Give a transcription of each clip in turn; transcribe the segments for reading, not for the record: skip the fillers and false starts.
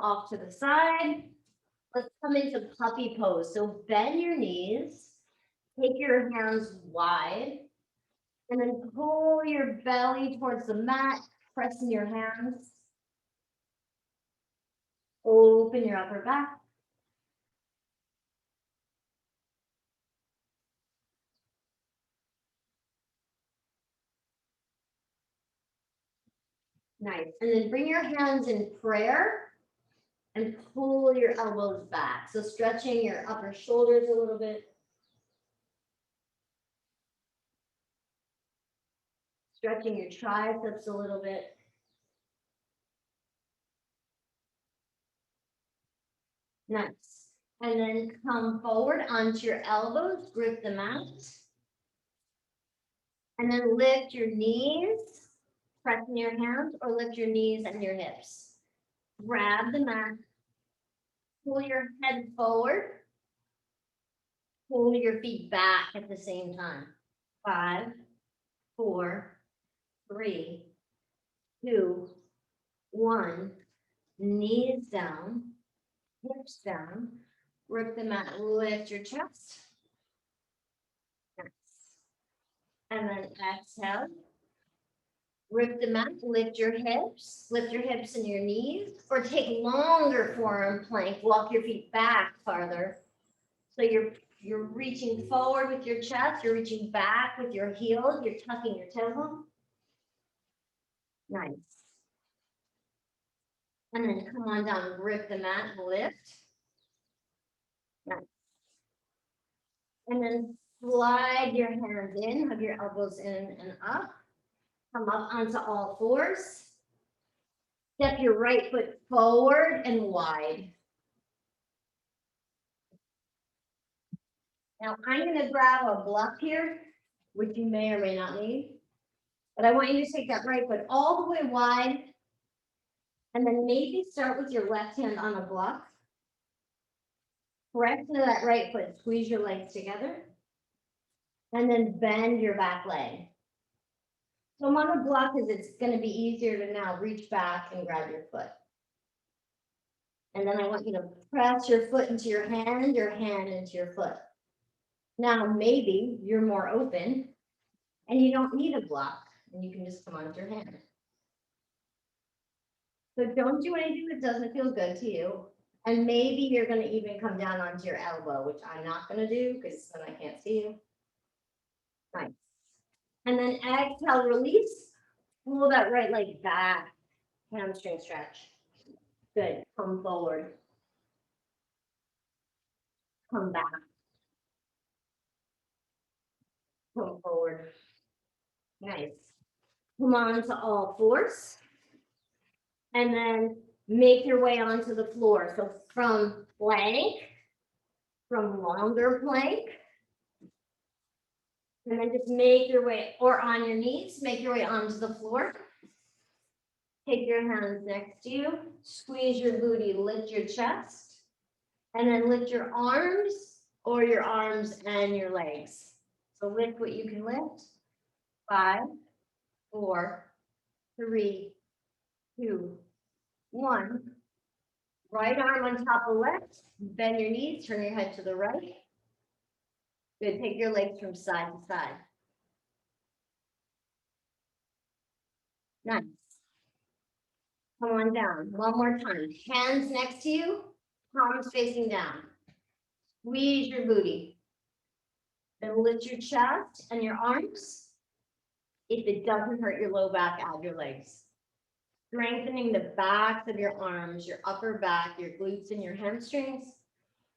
off to the side. Let's come into puppy pose. So bend your knees, take your hands wide, and then pull your belly towards the mat, pressing your hands. Open your upper back. Nice. And then bring your hands in prayer and pull your elbows back. So stretching your upper shoulders a little bit. Stretching your triceps a little bit. Nice. And then come forward onto your elbows, grip the mat. And then lift your knees, pressing your hands, or lift your knees and your hips. Grab the mat, pull your head forward, pull your feet back at the same time. 5, 4, 3, 2, 1. Knees down, hips down, grip the mat, lift your chest. Nice. And then exhale. Grip the mat, lift your hips and your knees, or take longer forearm plank, walk your feet back farther. So you're reaching forward with your chest, you're reaching back with your heels, you're tucking your toes home. Nice. And then come on down, grip the mat, lift. Nice. And then slide your hands in, hug your elbows in and up. Come up onto all fours. Step your right foot forward and wide. Now I'm going to grab a block here, which you may or may not need. But I want you to take that right foot all the way wide. And then maybe start with your left hand on a block. Press into that right foot, squeeze your legs together. And then bend your back leg. So I'm on a block because it's going to be easier to now reach back and grab your foot. And then I want you to press your foot into your hand into your foot. Now, maybe you're more open and you don't need a block and you can just come onto your hand. So don't do anything that doesn't feel good to you. And maybe you're going to even come down onto your elbow, which I'm not going to do because then I can't see you. Nice. And then exhale, release. Pull that right leg back. Hamstring stretch. Good. Come forward. Come back. Come forward. Nice. Come on to all fours. And then make your way onto the floor. So from plank, from longer plank, and then just make your way, or on your knees, make your way onto the floor. Take your hands next to you, squeeze your booty, lift your chest, and then lift your arms or your arms and your legs. So lift what you can lift. 5, 4, 3, 2, 1. Right arm on top of left, bend your knees, turn your head to the right. Good, take your legs from side to side. Nice. Come on down, one more time. Hands next to you, palms facing down. Squeeze your booty. Then lift your chest and your arms. If it doesn't hurt your low back, add your legs. Strengthening the backs of your arms, your upper back, your glutes and your hamstrings.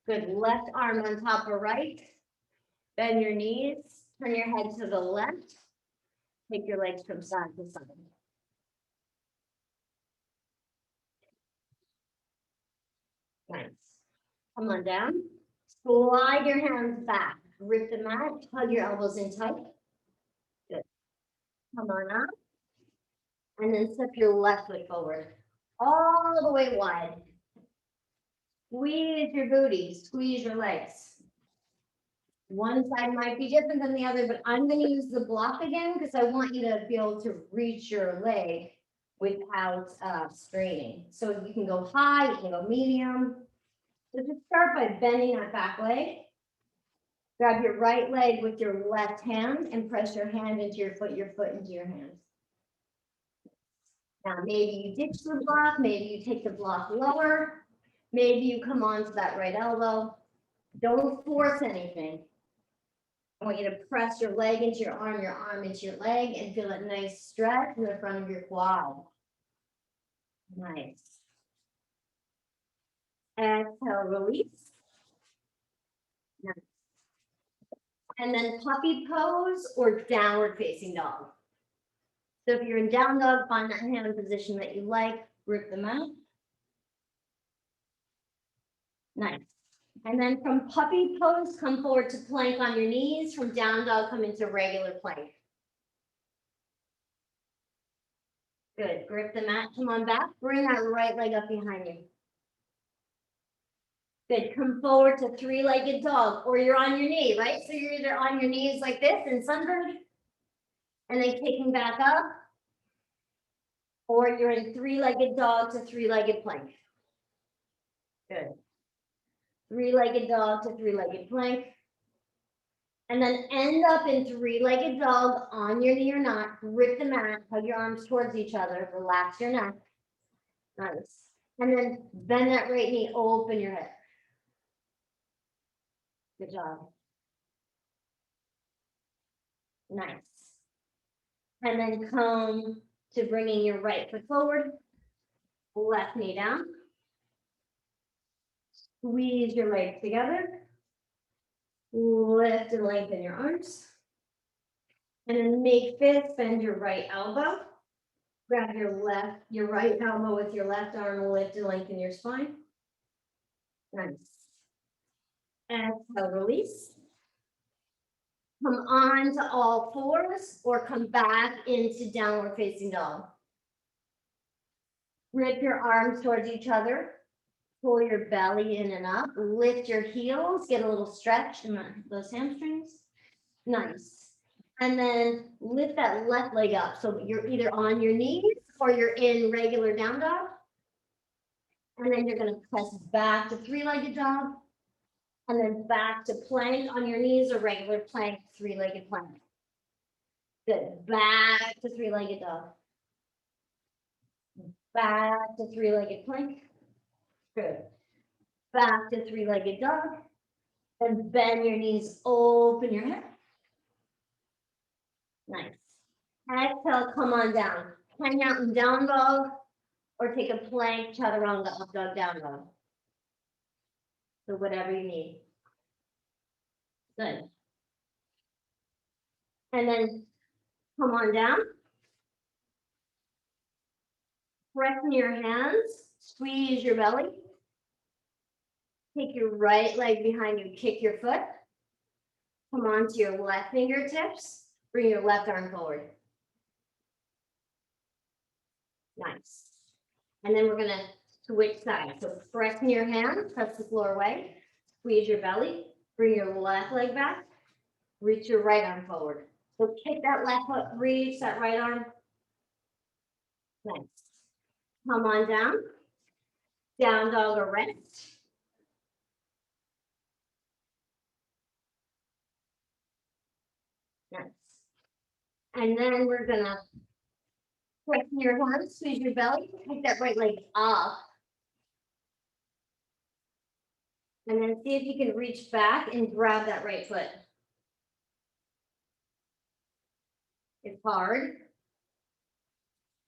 Good, left arm on top of right. Bend your knees, turn your head to the left. Take your legs from side to side. Nice. Come on down. Slide your hands back. Grip the mat. Hug your elbows in tight. Good. Come on up. And then step your left foot forward. All the way wide. Squeeze your booty. Squeeze your legs. One side might be different than the other, but I'm going to use the block again because I want you to be able to reach your leg without straining. So you can go high, you can go medium. So just start by bending that back leg. Grab your right leg with your left hand and press your hand into your foot into your hand. Now, maybe you ditch the block, maybe you take the block lower, maybe you come onto that right elbow. Don't force anything. I want you to press your leg into your arm into your leg, and feel that nice stretch in the front of your quad. Nice. Exhale, release. Nice. And then puppy pose or downward facing dog. So if you're in down dog, find that hand position that you like, grip them out. Nice. And then from puppy pose, come forward to plank on your knees. From down dog, come into regular plank. Good. Grip the mat. Come on back. Bring that right leg up behind you. Good. Come forward to three-legged dog, or you're on your knee, right? So you're either on your knees like this in sunbird, and then kicking back up, or you're in three-legged dog to three-legged plank. Good. Three-legged dog to three-legged plank. And then end up in three-legged dog on your knee or not. Grip the mat, hug your arms towards each other, relax your neck. Nice. And then bend that right knee, open your hip. Good job. Nice. And then come to bringing your right foot forward, left knee down. Squeeze your legs together. Lift and lengthen your arms. And then make fist, bend your right elbow. Grab your right elbow with your left arm, lift and lengthen your spine. Nice. Exhale, release. Come on to all fours or come back into downward facing dog. Grip your arms towards each other. Pull your belly in and up. Lift your heels. Get a little stretch in those hamstrings. Nice. And then lift that left leg up. So you're either on your knees or you're in regular down dog. And then you're going to press back to three-legged dog. And then back to plank on your knees or regular plank, three-legged plank. Good. Back to three-legged dog. Back to three-legged plank. Good. Back to three-legged dog. And bend your knees, open your hip. Nice. Exhale, come on down. Hang out in down dog or take a plank, chaturanga, up dog, down dog. So whatever you need. Good. And then come on down. Press in your hands, squeeze your belly. Take your right leg behind you, kick your foot. Come on to your left fingertips. Bring your left arm forward. Nice. And then we're going to switch sides. So press in your hand, press the floor away. Squeeze your belly. Bring your left leg back. Reach your right arm forward. So kick that left foot, reach that right arm. Nice. Come on down. Down dog or rest. Nice. And then we're gonna press in your hands, squeeze your belly, take that right leg up. And then see if you can reach back and grab that right foot. It's hard.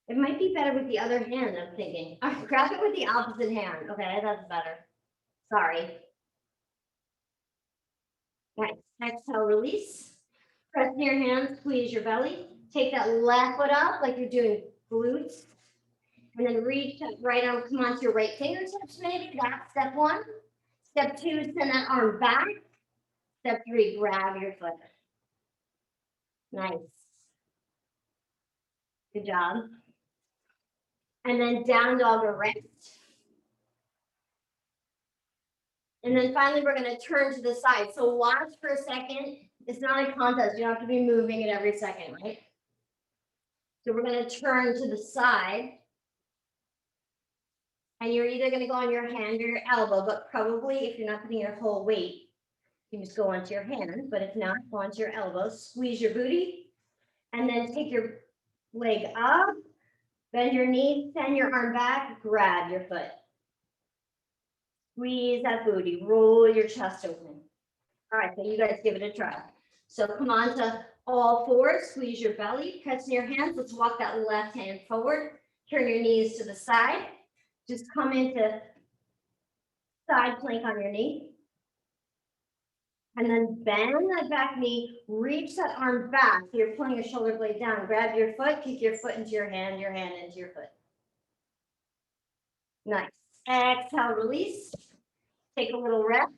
It might be better with the other hand, I'm thinking. Grab it with the opposite hand. Okay, that's better. Sorry. Nice. Exhale, release. Press in your hands, squeeze your belly. Take that left foot up like you're doing glutes. And then reach that right arm, come onto your right fingertips, maybe. That's step one. Step two, send that arm back. Step three, grab your foot. Nice. Good job. And then down dog or rest. And then finally, we're going to turn to the side. So watch for a second. It's not a contest. You don't have to be moving it every second, right? So we're going to turn to the side. And you're either gonna go on your hand or your elbow, but probably if you're not putting your whole weight, you just go onto your hand, but if not, go onto your elbow, squeeze your booty, and then take your leg up, bend your knee, send your arm back, grab your foot. Squeeze that booty, roll your chest open. All right, so you guys give it a try. So come on to all fours, squeeze your belly, press in your hands. Let's walk that left hand forward. Turn your knees to the side. Just come into side plank on your knee. And then bend that back knee, reach that arm back. So you're pulling your shoulder blade down. Grab your foot, kick your foot into your hand into your foot. Nice. Exhale, release. Take a little rest.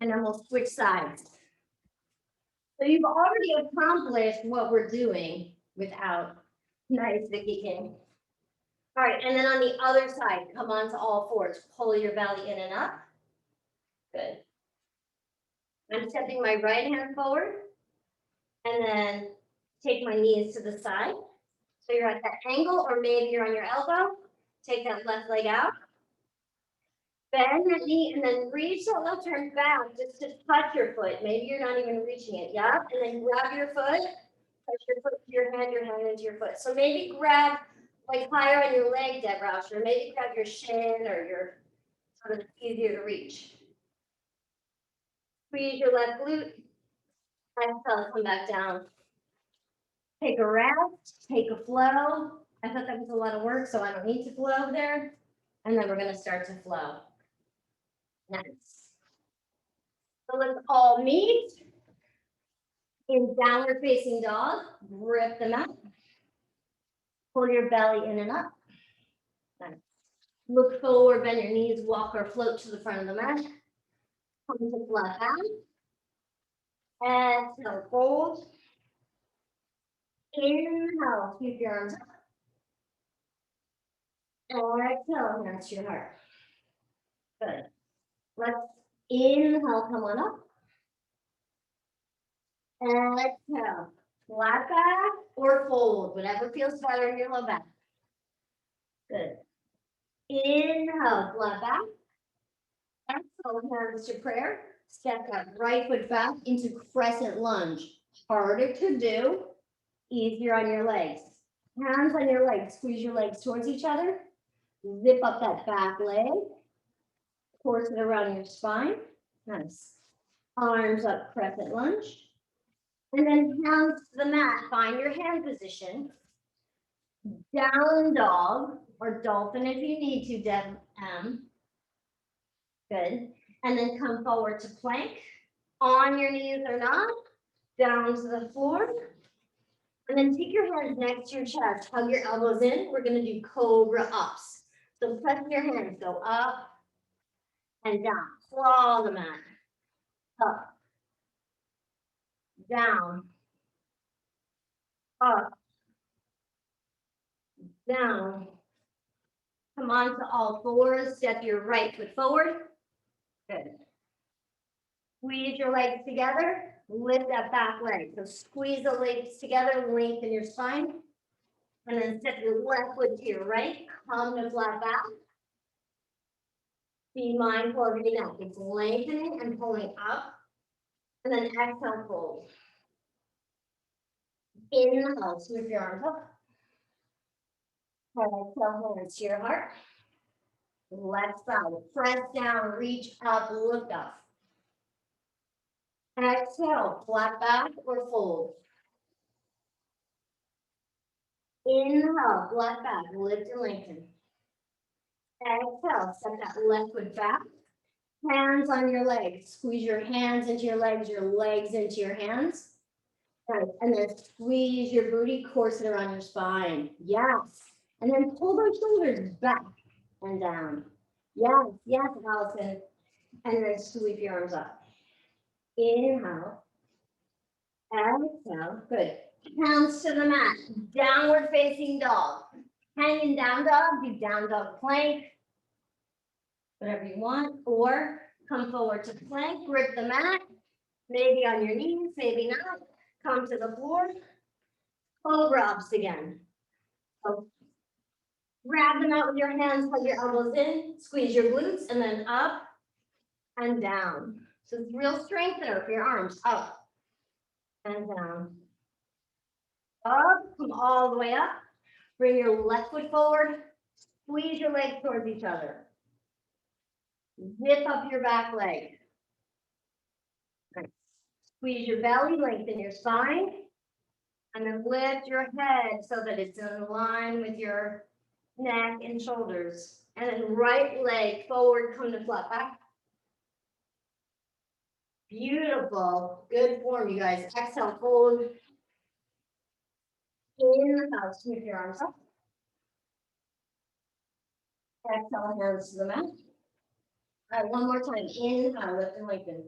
And then we'll switch sides. So you've already accomplished what we're doing without. Nice, Vicky King. All right, and then on the other side, come on to all fours. Pull your belly in and up. Good. I'm stepping my right hand forward. And then take my knees to the side. So you're at that angle, or maybe you're on your elbow. Take that left leg out. Bend your knee and then reach that left arm back just to touch your foot. Maybe you're not even reaching it. Yep. And then grab your foot, touch your foot to your hand into your foot. So maybe grab like higher on your leg, Deb Roush, or maybe grab your shin or your sort of easier to reach. Squeeze your left glute. Exhale, come back down. Take a rest, take a flow. I thought that was a lot of work, so I don't need to flow there. And then we're going to start to flow. Nice. So let's all meet in downward facing dog. Grip the mat. Pull your belly in and up. Nice. Look forward, bend your knees, walk or float to the front of the mat. Come to flat back. Exhale, fold. Inhale, keep your arms up. Exhale, hands to your heart. Good. Let's inhale, come on up. Exhale, flat back or fold, whatever feels better in your low back. Good. Inhale, flat back. Exhale, hands to prayer. Step that right foot back into crescent lunge. Harder to do, easier on your legs. Hands on your legs, squeeze your legs towards each other. Zip up that back leg. Force it around your spine. Nice. Arms up, crescent lunge. And then hands to the mat. Find your hand position. Down dog or dolphin if you need to, Deb M. Good. And then come forward to plank. On your knees or not. Down to the floor. And then take your hands next to your chest. Hug your elbows in. We're going to do cobra ups. So press your hands. Go up and down. Claw the mat. Up. Down. Up. Down. Come on to all fours. Step your right foot forward. Good. Squeeze your legs together. Lift that back leg. So squeeze the legs together. Lengthen your spine. And then step your left foot to your right. Come to flat back. Be mindful of your neck. It's lengthening and pulling up. And then exhale, fold. Inhale, sweep your arms up. Exhale, hands to your heart. Left side, press down, reach up, lift up. Exhale, flat back or fold. Inhale, flat back, lift and lengthen. Exhale, step that left foot back. Hands on your legs. Squeeze your hands into your legs into your hands. Right. And then squeeze your booty, course it around your spine. Yes. And then pull those shoulders back and down. Yes, yes, Allison. And then sweep your arms up. Inhale. Exhale. Good. Hands to the mat. Downward facing dog. Hanging down dog, do down dog plank. Whatever you want. Or come forward to plank, grip the mat. Maybe on your knees, maybe not. Come to the floor. Cobra ups again. So Grab them out with your hands, hug your elbows in, squeeze your glutes, and then up and down. So it's real strengthener for your arms. Up and down. Up, come all the way up. Bring your left foot forward. Squeeze your legs towards each other. Zip up your back leg. Nice. Squeeze your belly, lengthen your spine. And then lift your head so that it's in line with your neck and shoulders. And then right leg forward, come to flat back. Beautiful. Good form, you guys. Exhale, fold. Inhale, sweep your arms up. Exhale, hands to the mat. All right, one more time. Inhale, lift and lengthen.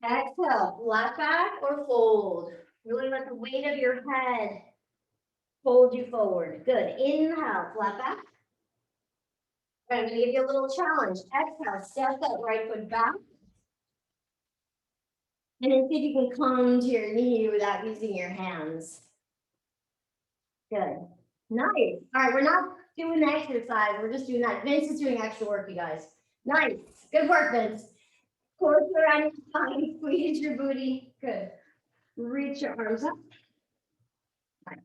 Exhale, flat back or fold. Really let the weight of your head fold you forward. Good. Inhale, flat back. I'm going to give you a little challenge. Exhale, step that right foot back. And then see if you can come to your knee without using your hands. Good. Nice. All right, we're not doing the exercise. We're just doing that. Vince is doing extra work, you guys. Nice. Good work, Vince. Core around your spine. Squeeze your booty. Good. Reach your arms up. Nice.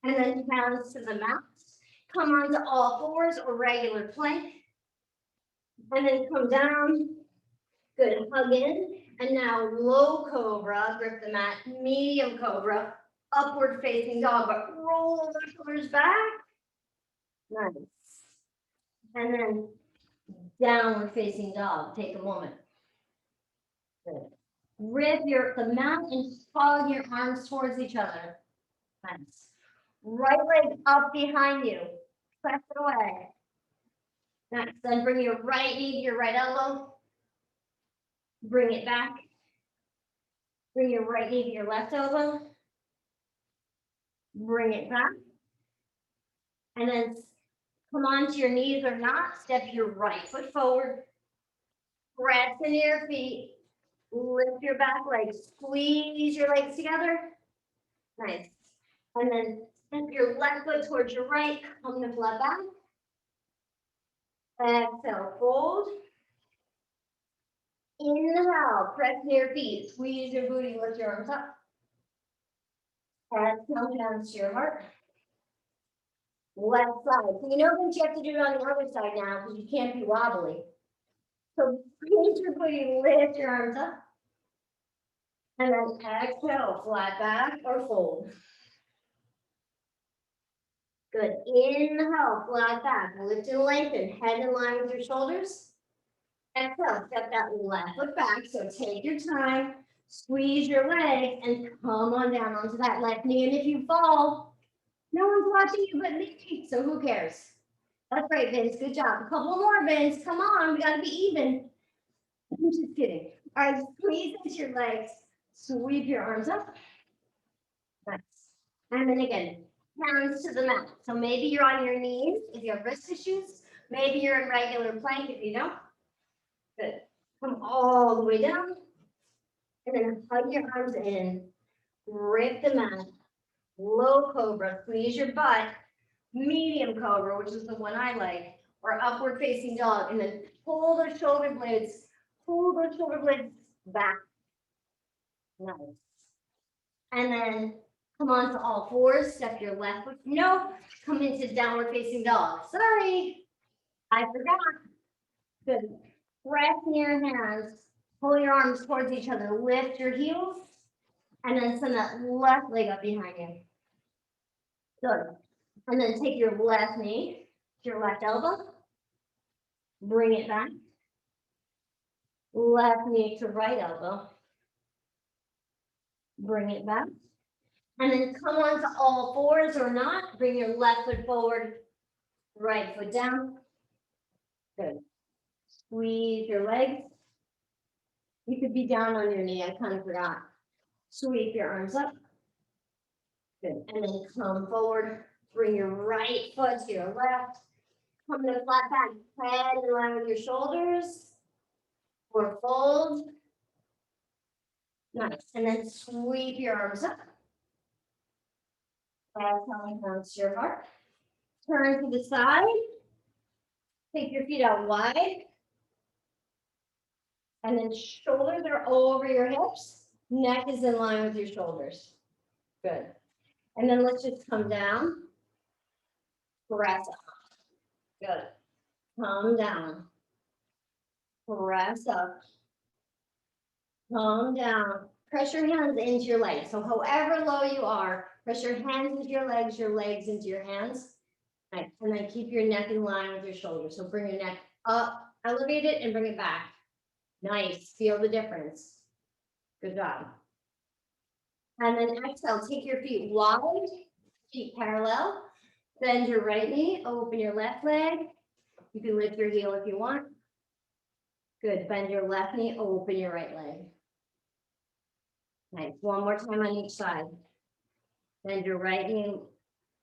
And then hands to the mat. Come onto all fours or regular plank. And then come down. Good. Hug in. And now low cobra. Grip the mat. Medium cobra. Upward facing dog, but roll the shoulders back. Nice. And then downward facing dog. Take a moment. Good. Rip the mat and hug your arms towards each other. Nice. Right leg up behind you. Press it away. Nice. Then bring your right knee to your right elbow. Bring it back. Bring your right knee to your left elbow. Bring it back. And then come onto your knees or not. Step your right foot forward. Press into your feet. Lift your back leg. Squeeze your legs together. Nice. And then step your left foot towards your right. Come to flat back. Exhale, fold. Inhale, press into your feet. Squeeze your booty. Lift your arms up. Exhale, hands to your heart. Left side. So you know that you have to do it on the other side now because you can't be wobbly. So squeeze your booty, lift your arms up. And then exhale, flat back or fold. Good. Inhale, flat back. Lift and lengthen. Head in line with your shoulders. Exhale, step that left foot back. So take your time. Squeeze your legs and come on down onto that left knee. And if you fall, no one's watching you but me. So who cares? That's right, Vince. Good job. A couple more, Vince. Come on. We got to be even. I'm just kidding. All right, squeeze into your legs. Sweep your arms up. Nice. And then again, hands to the mat. So maybe you're on your knees if you have wrist issues. Maybe you're in regular plank if you don't. Good. Come all the way down. And then hug your arms in. Rip the mat. Low cobra. Squeeze your butt. Medium cobra, which is the one I like. Or upward facing dog. And then pull the shoulder blades. Pull the shoulder blades back. Nice. And then come on to all fours. Step your left foot. Nope. Come into downward facing dog. Sorry. I forgot. Good. Press in your hands. Pull your arms towards each other. Lift your heels. And then send that left leg up behind you. Good. And then take your left knee to your left elbow. Bring it back. Left knee to right elbow. Bring it back. And then come on to all fours or not. Bring your left foot forward. Right foot down. Good. Squeeze your legs. You could be down on your knee. I kind of forgot. Sweep your arms up. Good. And then come forward. Bring your right foot to your left. Come to flat back. Head in line with your shoulders. Or fold. Nice. And then sweep your arms up. Exhale, hands to your heart. Turn to the side. Take your feet out wide. And then shoulders are over your hips. Neck is in line with your shoulders. Good. And then let's just come down. Press up. Good. Come down. Press up. Come down. Press your hands into your legs. So however low you are, press your hands into your legs into your hands. Nice. And then keep your neck in line with your shoulders. So bring your neck up, elevate it, and bring it back. Nice. Feel the difference. Good job. And then exhale, take your feet wide, feet parallel. Bend your right knee, open your left leg. You can lift your heel if you want. Good. Bend your left knee, open your right leg. Nice. One more time on each side. Bend your right knee,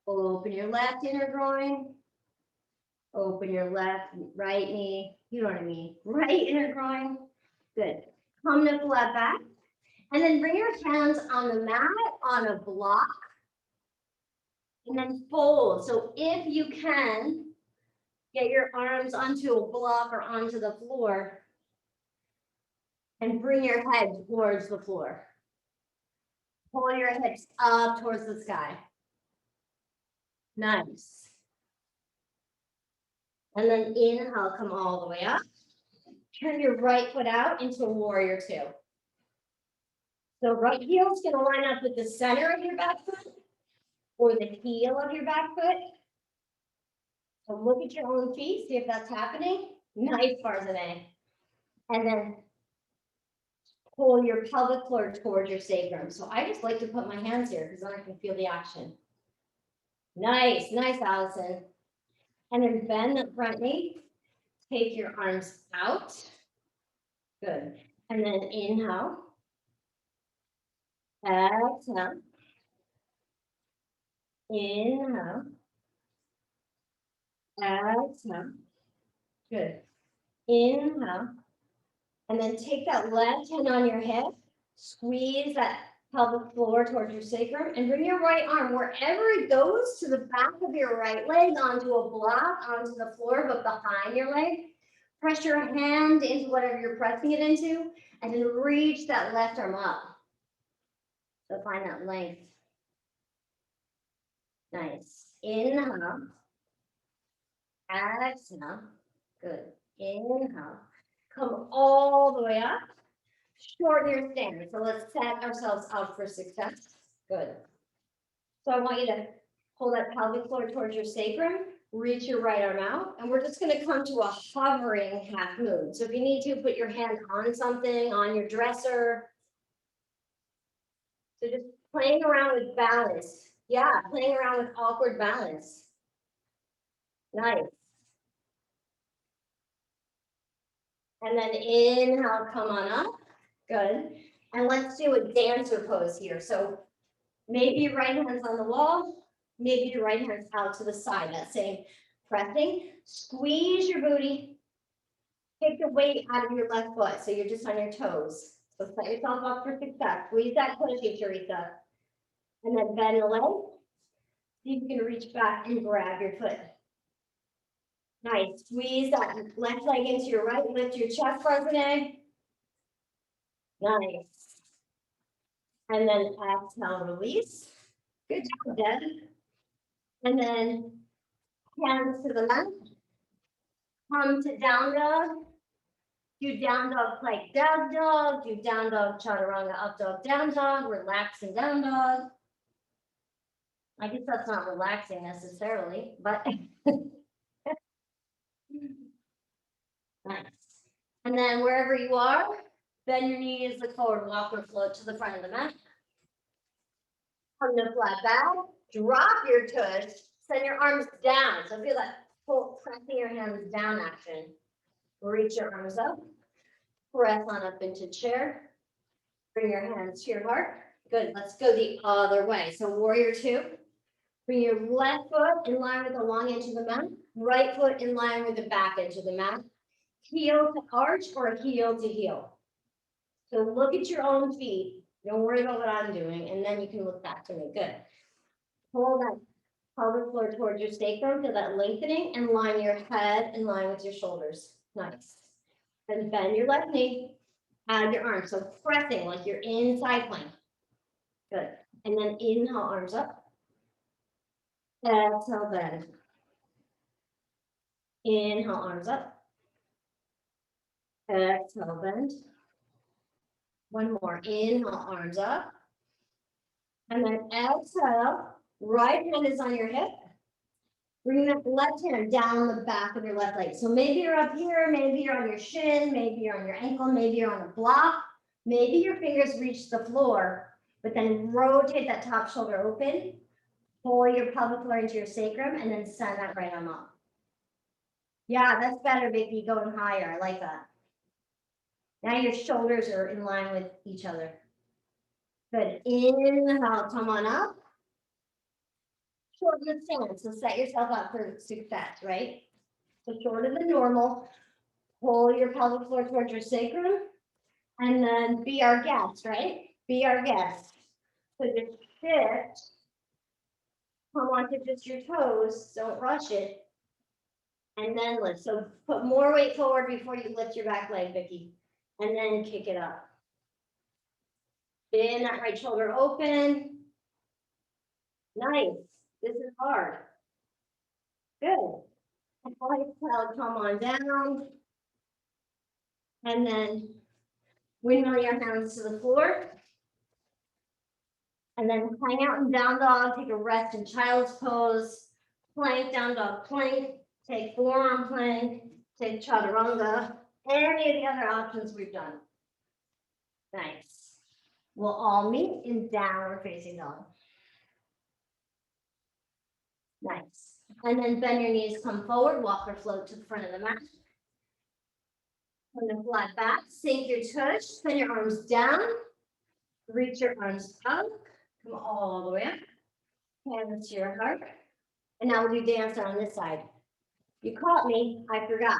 open your left inner groin. Open your left, right knee. You know what I mean. Right inner groin. Good. Come to flat back. And then bring your hands on the mat on a block. And then fold. So if you can, get your arms onto a block or onto the floor. And bring your head towards the floor. Pull your hips up towards the sky. Nice. And then inhale, come all the way up. Turn your right foot out into a warrior two. So right heel is going to line up with the center of your back foot or the heel of your back foot. So look at your own feet, see if that's happening. Nice, Farzaneh. And then pull your pelvic floor towards your sacrum. So I just like to put my hands here because then I can feel the action. Nice, nice, Allison. And then bend the front knee. Take your arms out. Good. And then inhale. Exhale. Inhale. Exhale. Good. Inhale. And then take that left hand on your hip. Squeeze that pelvic floor towards your sacrum and bring your right arm wherever it goes to the back of your right leg onto a block, onto the floor, but behind your leg. Press your hand into whatever you're pressing it into and then reach that left arm up. So find that length. Nice. Inhale. Exhale. Good. Inhale. Come all the way up. Shorten your stance. So let's set ourselves up for success. Good. So I want you to pull that pelvic floor towards your sacrum, reach your right arm out, and we're just going to come to a hovering half moon. So if you need to, put your hand on something, on your dresser. So just playing around with balance. Yeah, playing around with awkward balance. Nice. And then inhale, come on up. Good. And let's do a dancer pose here. So maybe your right hand's on the wall, maybe your right hand's out to the side. That same pressing. Squeeze your booty. Take the weight out of your left foot. So you're just on your toes. So set yourself up for success. Squeeze that cushion, Teresa. And then bend the leg. See if you can reach back and grab your foot. Nice. Squeeze that left leg into your right. Lift your chest, Farzaneh. Nice. And then exhale, release. Good job, Deb. And then hands to the left. Come to down dog. Do down dog like down dog. Do down dog, chaturanga, up dog, down dog. Relax in down dog. I guess that's not relaxing necessarily, but nice. And then wherever you are, bend your knees, look forward, walk or float to the front of the mat. Come to flat back, drop your tush, send your arms down. So feel that pull, pressing your hands down action. Reach your arms up, press on up into chair. Bring your hands to your heart. Good, let's go the other way. So warrior two. Bring your left foot in line with the long edge of the mat, right foot in line with the back edge of the mat. Heel to arch or heel to heel. So look at your own feet. Don't worry about what I'm doing, and then you can look back to me. Good. Pull that Pelvic floor towards your sacrum, feel that lengthening, and line your head in line with your shoulders. Nice. And bend your left knee, add your arms. So pressing like you're in side plank. Good. And then inhale, arms up. Exhale, bend. Inhale, arms up. Exhale, bend. One more. Inhale, arms up. And then exhale. Right hand is on your hip. Bring that left hand down the back of your left leg. So maybe you're up here, maybe you're on your shin, maybe you're on your ankle, maybe you're on a block. Maybe your fingers reach the floor, but then rotate that top shoulder open. Pull your pelvic floor into your sacrum and then send that right arm up. Yeah, that's better, Vicky, going higher. I like that. Now your shoulders are in line with each other. Good. Inhale, come on up. Shorten the stance, so set yourself up for success, right? So shorter than normal. Pull your pelvic floor towards your sacrum. And then be our guest, right? Be our guest. So just shift. Come onto just your toes. Don't rush it. And then lift. So put more weight forward before you lift your back leg, Vicky. And then kick it up. Bend that right shoulder open. Nice. This is hard. Good. Exhale, come on down. And then windmill your hands to the floor. And then hang out in down dog, take a rest in child's pose, plank, down dog plank, take forearm plank, take chaturanga, any of the other options we've done. Nice. We'll all meet in downward facing dog. Nice. And then bend your knees, come forward, walk or float to the front of the mat. From the flat back, sink your tush, send your arms down, reach your arms up, come all the way up, hands to your heart. And now we'll do dance on this side. You caught me, I forgot.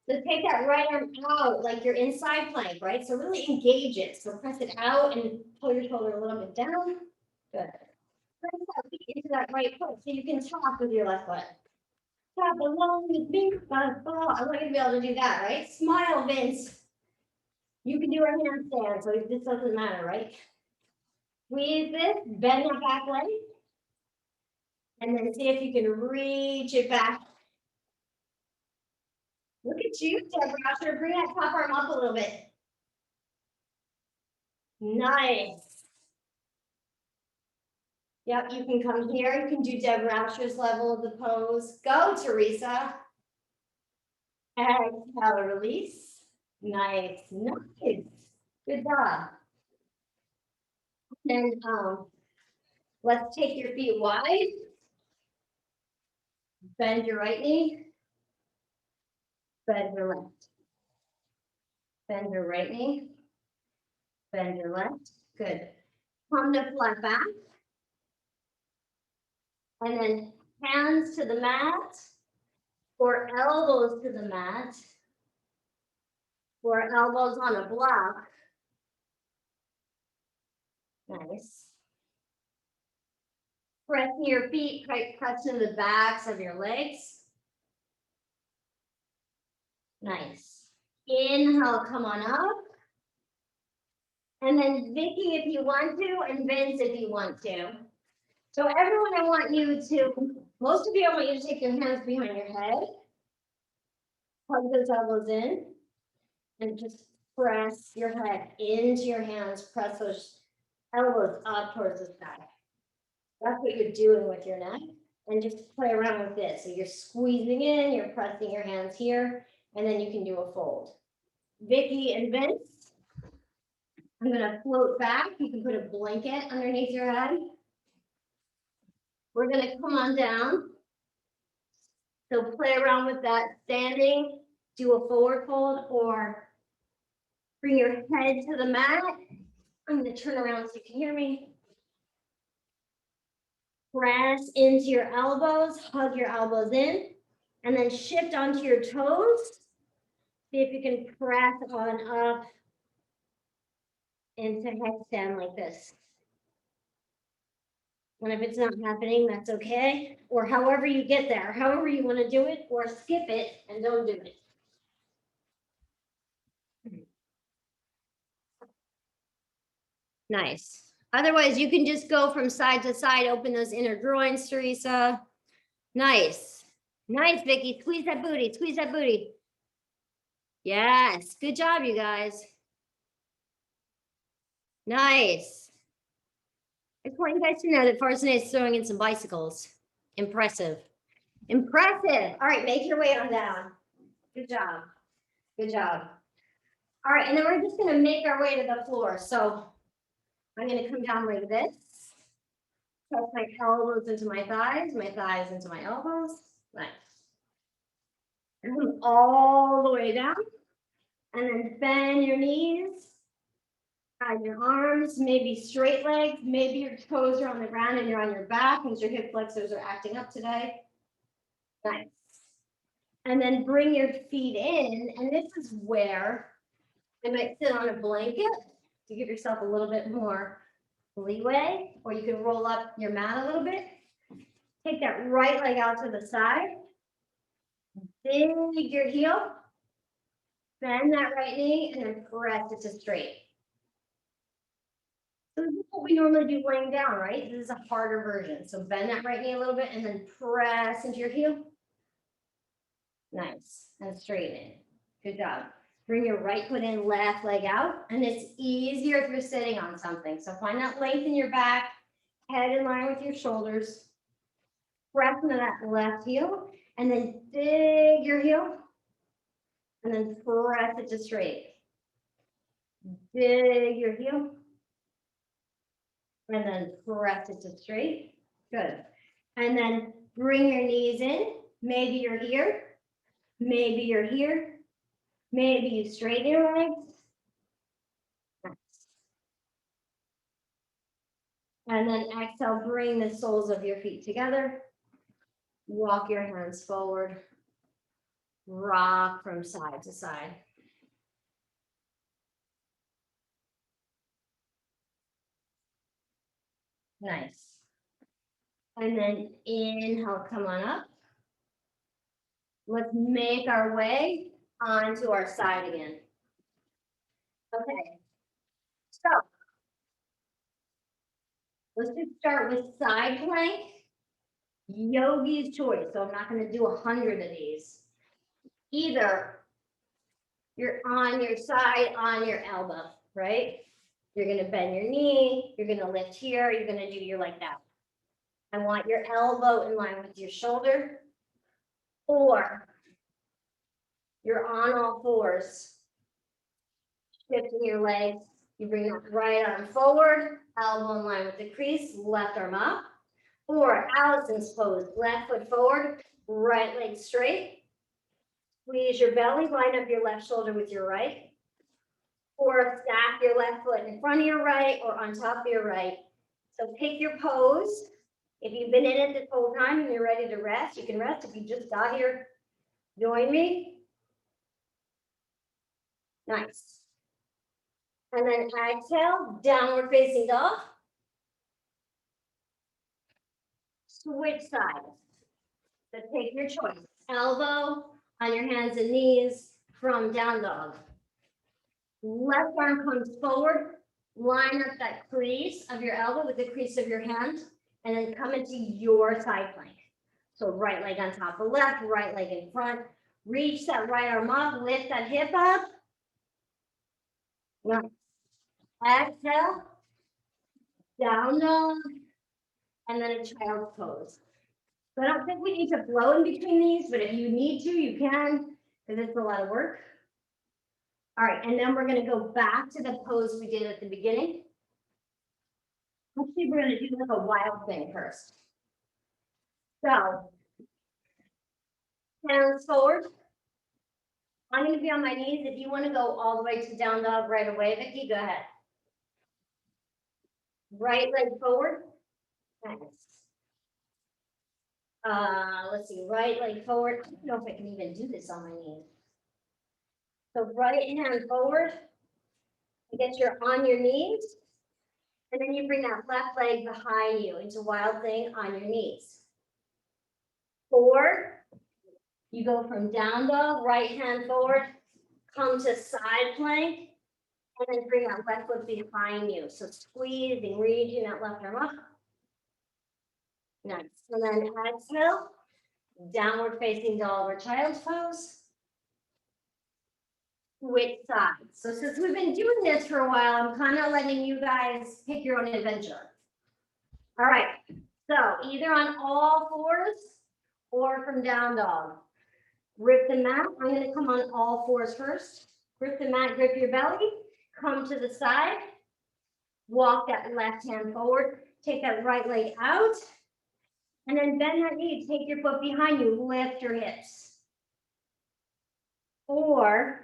So take that right arm out like you're in side plank, right? So really engage it. So press it out and pull your shoulder a little bit down. Good. Press that feet into that right foot so you can talk with your left foot. Tap along with me. I want you to be able to do that, right? Smile, Vince. You can do a handstand, so this doesn't matter, right? Squeeze this, bend that back leg. And then see if you can reach it back. Look at you, Deborah. Bring that top arm up a little bit. Nice. Yep, you can come here. You can do Deb Rasher's level of the pose. Go, Teresa. Exhale, release. Nice, nice. Good job. Then let's take your feet wide. Bend your right knee. Bend your left. Bend your right knee. Bend your left. Good. Come to flat back. And then hands to the mat or elbows to the mat or elbows on a block. Nice. Pressing your feet, press into the backs of your legs. Nice. Inhale, come on up. And then Vicky if you want to, and Vince if you want to. So everyone, I want you to, most of you, I want you to take your hands behind your head. Plug those elbows in. And just press your head into your hands. Press those elbows up towards the sky. That's what you're doing with your neck. And just play around with this. So you're squeezing in, you're pressing your hands here, and then you can do a fold. Vicky and Vince, I'm gonna float back. You can put a blanket underneath your head. We're gonna come on down. So play around with that standing, do a forward fold, or bring your head to the mat. I'm gonna turn around so you can hear me. Press into your elbows, hug your elbows in, and then shift onto your toes. See if you can press on up into headstand like this. And if it's not happening, that's okay. Or however you get there, however you want to do it, or skip it and don't do it. Nice. Otherwise, you can just go from side to side, open those inner groins, Teresa. Nice. Nice, Vicky. Squeeze that booty. Squeeze that booty. Yes. Good job, you guys. Nice. I just want you guys to know that Farzaneh is throwing in some bicycles. Impressive. Impressive. All right, make your way on down. Good job. Good job. All right, and then we're just gonna make our way to the floor. So I'm gonna come down like this. Press my elbows into my thighs into my elbows. Nice. And come all the way down. And then bend your knees. Add your arms, maybe straight legs, maybe your toes are on the ground and you're on your back because your hip flexors are acting up today. Nice. And then bring your feet in, and this is where I might sit on a blanket to give yourself a little bit more leeway, or you can roll up your mat a little bit. Take that right leg out to the side. Dig your heel. Bend that right knee and then press it to straight. So this is what we normally do laying down, right? This is a harder version. So bend that right knee a little bit and then press into your heel. Nice. And straighten. Good job. Bring your right foot in, left leg out. And it's easier if you're sitting on something. So find that length in your back, head in line with your shoulders. Press into that left heel and then dig your heel. And then press it to straight. Dig your heel. And then press it to straight. Good. And then bring your knees in. Maybe you're here. Maybe you're here. Maybe you straighten your legs. Nice. And then exhale, bring the soles of your feet together. Walk your hands forward. Rock from side to side. Nice. And then inhale, come on up. Let's make our way onto our side again. Okay. So let's just start with side plank. Yogi's choice. So I'm not going to do 100 of these. Either you're on your side, on your elbow, right? You're going to bend your knee. You're going to lift here. You're going to do your like that. I want your elbow in line with your shoulder. Or you're on all fours. Shifting your legs. You bring that right arm forward. Elbow in line with the crease. Left arm up. Or Allison's pose. Left foot forward. Right leg straight. Squeeze your belly. Line up your left shoulder with your right. Or stack your left foot in front of your right or on top of your right. So pick your pose. If you've been in it this whole time and you're ready to rest, you can rest. If you just got here, join me. Nice. And then exhale, downward facing dog. Switch sides. So take your choice. Elbow on your hands and knees from down dog. Left arm comes forward. Line up that crease of your elbow with the crease of your hand. And then come into your side plank. So right leg on top of left, right leg in front. Reach that right arm up, lift that hip up. Nice. Exhale, down dog, and then a child's pose. So I don't think we need to flow in between these, but if you need to, you can, because it's a lot of work. All right, and then we're going to go back to the pose we did at the beginning. Actually, we're going to do like a wild thing first. So, hands forward. I'm going to be on my knees. If you want to go all the way to down dog right away, Vicki, go ahead. Right leg forward. Nice. Let's see, right leg forward. I don't know if I can even do this on my knees. So right hand forward. I guess you're on your knees. And then you bring that left leg behind you into wild thing on your knees. 4, you go from down dog, right hand forward, come to side plank, and then bring that left foot behind you. So squeezing, reaching that left arm up. Nice. And then exhale, downward facing dog or child's pose. Switch sides. So since we've been doing this for a while, I'm kind of letting you guys pick your own adventure. All right. So either on all fours or from down dog. Grip the mat. I'm going to come on all fours first. Grip the mat, grip your belly. Come to the side. Walk that left hand forward. Take that right leg out. And then bend that knee. Take your foot behind you. Lift your hips. Or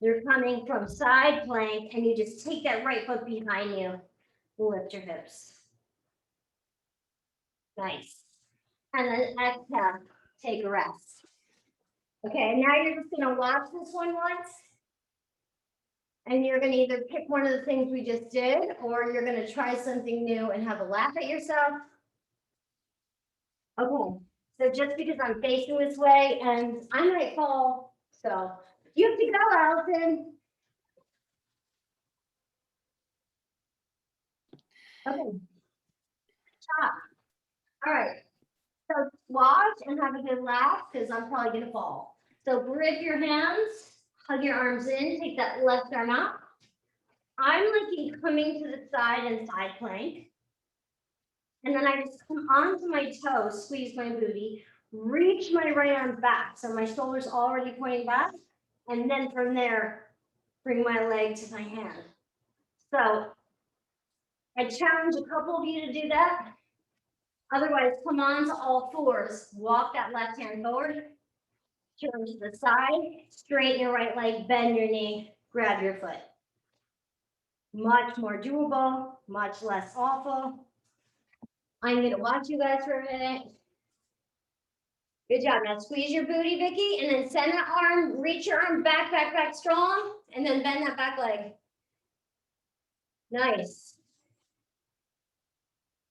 you're coming from side plank and you just take that right foot behind you. Lift your hips. Nice. And then exhale. Take a rest. Okay, now you're just going to watch this one once. And you're going to either pick one of the things we just did, or you're going to try something new and have a laugh at yourself. Okay, so just because I'm facing this way and I might fall, so you have to go, Allison. Okay, stop. All right, so watch and have a good laugh because I'm probably going to fall. So grip your hands, hug your arms in, take that left arm up. I'm looking coming to the side and side plank. And then I just come onto my toes, squeeze my booty, reach my right arm back. So my shoulder's already pointing back. And then from there, bring my leg to my hand. So I challenge a couple of you to do that. Otherwise, come on to all fours. Walk that left hand forward. Turn to the side. Straighten your right leg, bend your knee, grab your foot. Much more doable, much less awful. I'm going to watch you guys for a minute. Good job. Now squeeze your booty, Vicky, and then send that arm, reach your arm back, back, back strong, and then bend that back leg. Nice.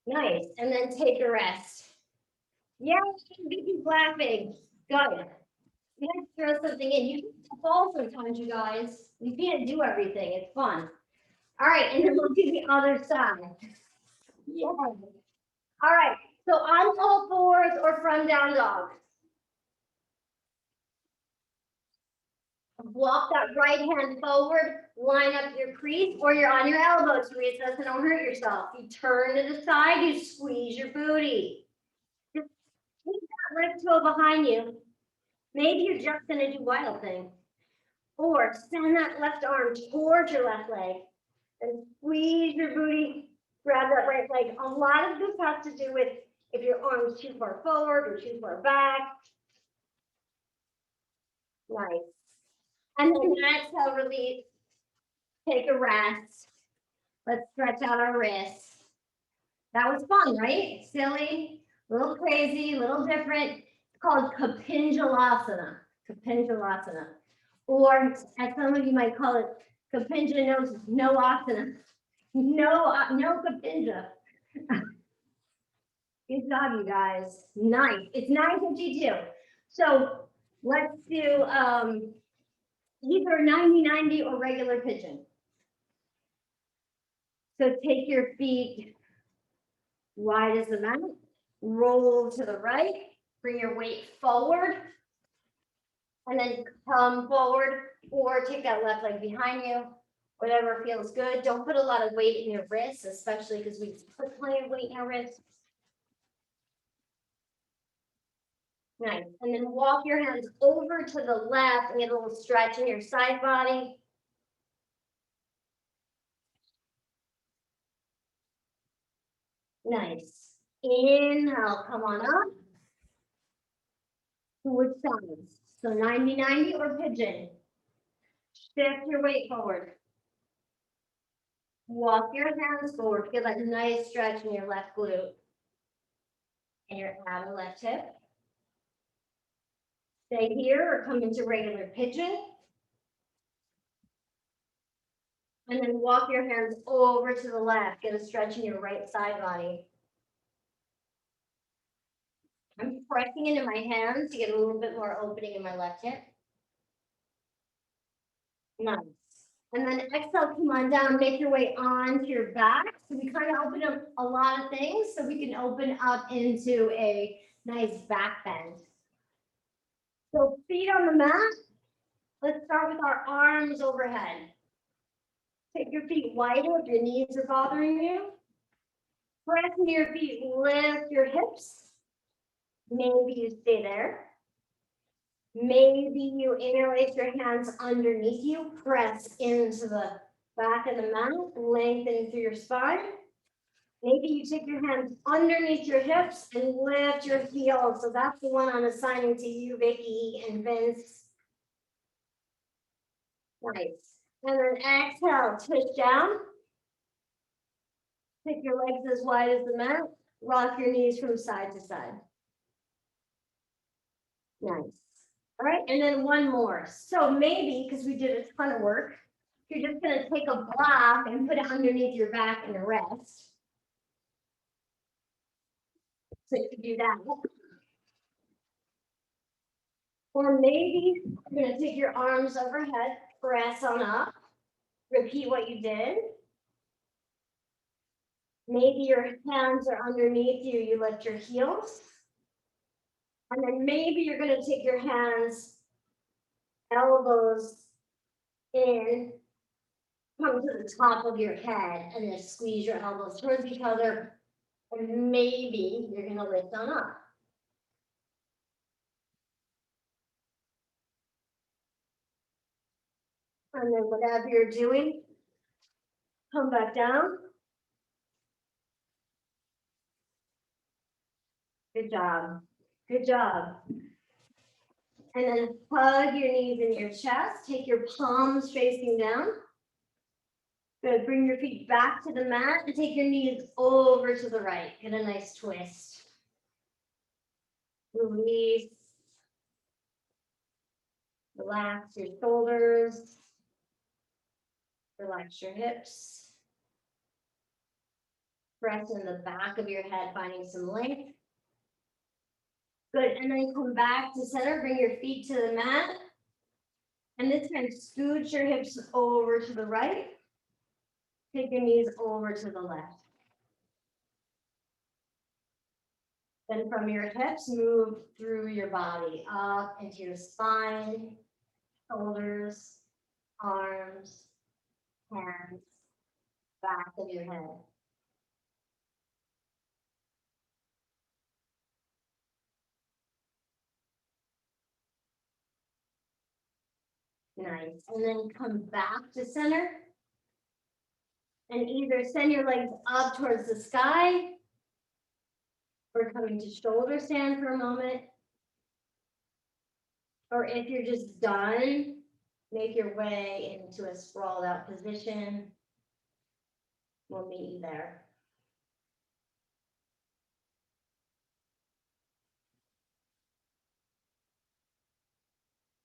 Nice. And then take a rest. Yeah, Vicky's laughing. Good. You have to throw something in. You can fall sometimes, you guys. You can't do everything. It's fun. All right, and then we'll do the other side. Yeah. All right. So on all fours or from down dog. Walk that right hand forward, line up your crease, or you're on your elbows, Teresa, so don't hurt yourself. You turn to the side, you squeeze your booty. Just keep that left toe behind you. Maybe you're just gonna do wild thing. Or send that left arm towards your left leg and squeeze your booty, grab that right leg. A lot of this has to do with if your arm's too far forward or too far back. Nice. And then exhale, release. Take a rest. Let's stretch out our wrists. That was fun, right? Silly, a little crazy, a little different. It's called Kapinjalasana. Kapinjalasana. Or as some of you might call it, Kapinja no asana. No Kapinja. Good job, you guys. Nice. It's 9:52. So let's do either 90-90 or regular pigeon. So take your feet wide as the mat, roll to the right, bring your weight forward, and then come forward or take that left leg behind you, whatever feels good. Don't put a lot of weight in your wrists, especially because we put plenty of weight in our wrists. Nice. And then walk your hands over to the left and get a little stretch in your side body. Nice. Inhale, come on up. Switch sides. So 90-90 or pigeon. Shift your weight forward. Walk your hands forward. Get that nice stretch in your left glute and your outer left hip. Stay here or come into regular pigeon. And then walk your hands over to the left. Get a stretch in your right side body. I'm pressing into my hands to get a little bit more opening in my left hip. Nice. And then exhale, come on down, make your way onto your back. So we kind of open up a lot of things. So we can open up into a nice back bend. So feet on the mat. Let's start with our arms overhead. Take your feet wider if your knees are bothering you. Press into your feet, lift your hips. Maybe you stay there. Maybe you interlace your hands underneath you, press into the back of the mat, lengthen through your spine. Maybe you take your hands underneath your hips and lift your heels. So that's the one I'm assigning to you, Vicky and Vince. Nice. And then exhale, twist down. Take your legs as wide as the mat. Rock your knees from side to side. Nice. All right, and then one more. So maybe, because we did a ton of work, you're just gonna take a block and put it underneath your back and rest. So you can do that. Or maybe you're gonna take your arms overhead, press on up, repeat what you did. Maybe your hands are underneath you, you lift your heels. And then maybe you're gonna take your hands, elbows in, come to the top of your head, and then squeeze your elbows towards each other. And maybe you're gonna lift on up. And then whatever you're doing, come back down. Good job. Good job. And then hug your knees in your chest. Take your palms facing down. Good. Bring your feet back to the mat and take your knees over to the right. Get a nice twist. Release. Relax your shoulders. Relax your hips. Press in the back of your head, finding some length. Good. And then come back to center. Bring your feet to the mat. And this time, scooch your hips over to the right. Take your knees over to the left. Then from your hips, move through your body, up into your spine, shoulders, arms, hands, back of your head. Nice. And then come back to center. And either send your legs up towards the sky or coming to shoulder stand for a moment. Or if you're just done, make your way into a sprawled out position. We'll meet you there.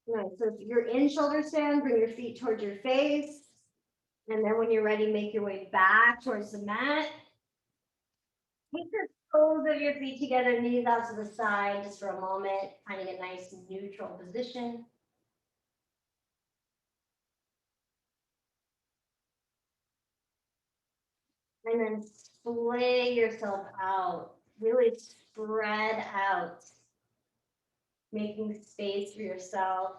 Nice. So if you're in shoulder stand, bring your feet towards your face. And then when you're ready, make your way back towards the mat. Take the soles of your feet together, knees out to the side just for a moment, finding a nice neutral position. And then splay yourself out, really spread out, making space for yourself,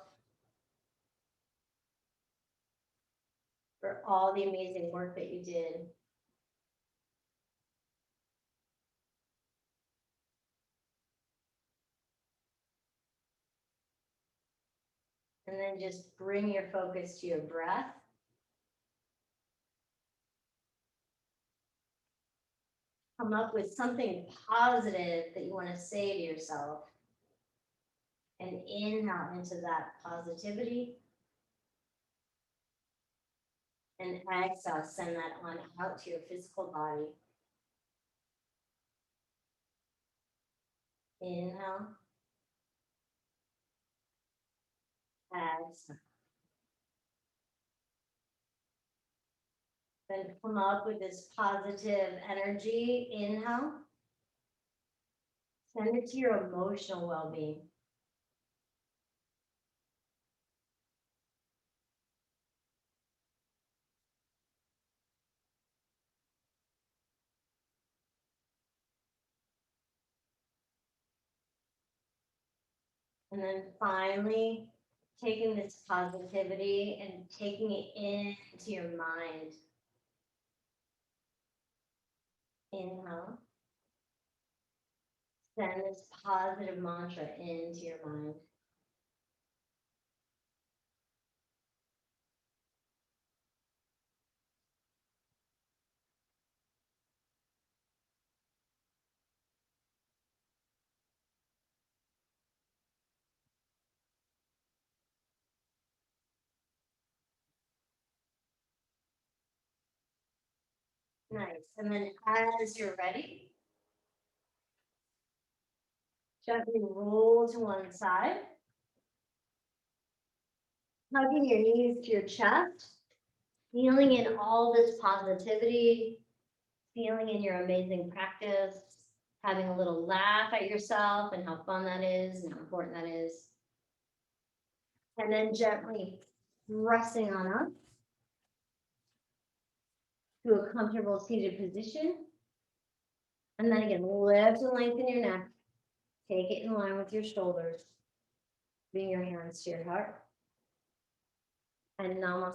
for all the amazing work that you did. And then just bring your focus to your breath. Come up with something positive that you want to say to yourself. And inhale into that positivity. And exhale, send that on out to your physical body. Inhale. Exhale. Then come up with this positive energy, inhale. Send it to your emotional well-being. And then finally, taking this positivity and taking it into your mind. Inhale. Send this positive mantra into your mind. Nice. And then as you're ready, gently roll to one side. Hugging your knees to your chest, feeling in all this positivity, feeling in your amazing practice, having a little laugh at yourself and how fun that is and how important that is. And then gently pressing on up to a comfortable seated position. And then again, lift and lengthen your neck. Take it in line with your shoulders. Bring your hands to your heart. And namaste.